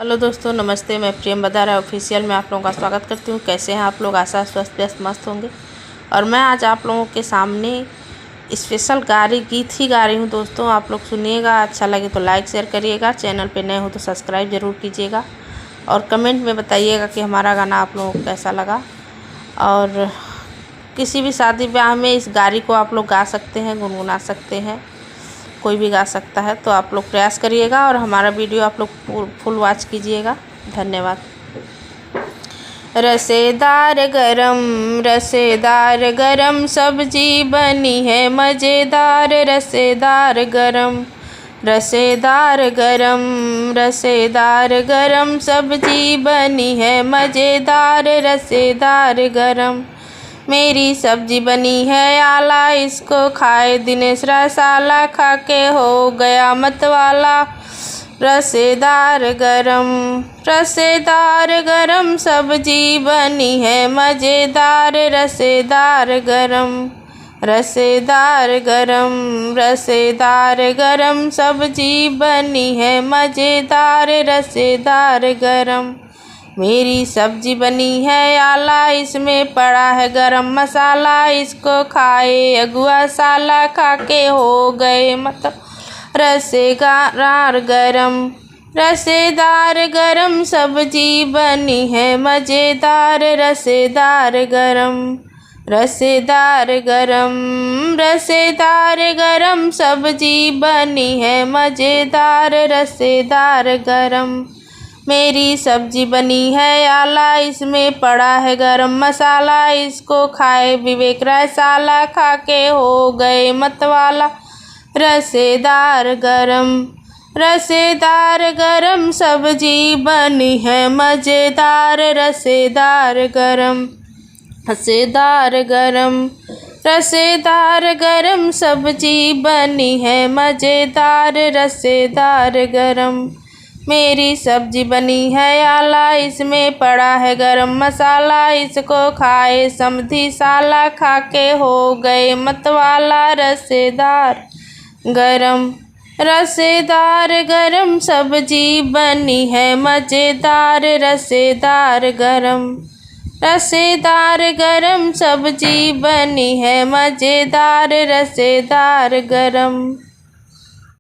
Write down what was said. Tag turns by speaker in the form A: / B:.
A: Hello दोस्तों, नमस्ते। मैं प्रेम बदारा ऑफिशियल में आप लोगों का स्वागत करती हूँ। कैसे हैं आप लोग? आशा स्वस्थ व्यस्त मस्त होंगे। और मैं आज आप लोगों के सामने स्पेशल गीत ही गा रही हूँ दोस्तों। आप लोग सुनिएगा, अच्छा लगे तो लाइक शेयर करिएगा, चैनल पे नए हो तो सब्सक्राइब ज़रूर कीजिएगा और कमेंट में बताइएगा कि हमारा गाना आप लोगों को कैसा लगा। और किसी भी शादी ब्याह में इस गारी को आप लोग गा सकते हैं, गुनगुना सकते हैं, कोई भी गा सकता है। तो आप लोग प्रयास करिएगा और हमारा वीडियो आप लोग फुल वॉच कीजिएगा। धन्यवाद। रसेदार गरम सब्जी बनी है मज़ेदार, रसेदार गरम सब्जी बनी है मज़ेदार, रसेदार गरम। मेरी सब्जी बनी है आला, इसको खाए दिनेश रसाला, खा के हो गया मतवाला। रसेदार गरम सब्जी बनी है मज़ेदार, रसेदार गरम सब्जी बनी है मज़ेदार, रसेदार गरम। मेरी सब्जी बनी है आला, इसमें पड़ा है गरम मसाला, इसको खाए अगुआ साला, खा के हो गए मत। रसेदार गरम सब्जी बनी है मज़ेदार, रसेदार गरम सब्जी बनी है मज़ेदार, रसेदार गरम। मेरी सब्जी बनी है आला, इसमें पड़ा है गरम मसाला, इसको खाए विवेक रसाला, खा के हो गए मतवाला। रसेदार गरम सब्जी बनी है मज़ेदार, रसेदार गरम सब्जी बनी है मज़ेदार, रसेदार गरम। मेरी सब्जी बनी है आला, इसमें पड़ा है गरम मसाला, इसको खाए समधी साला, खा के हो गए मतवाला। रसेदार गरम सब्जी बनी है मज़ेदार, रसेदार गरम सब्जी बनी है मज़ेदार, रसेदार गरम।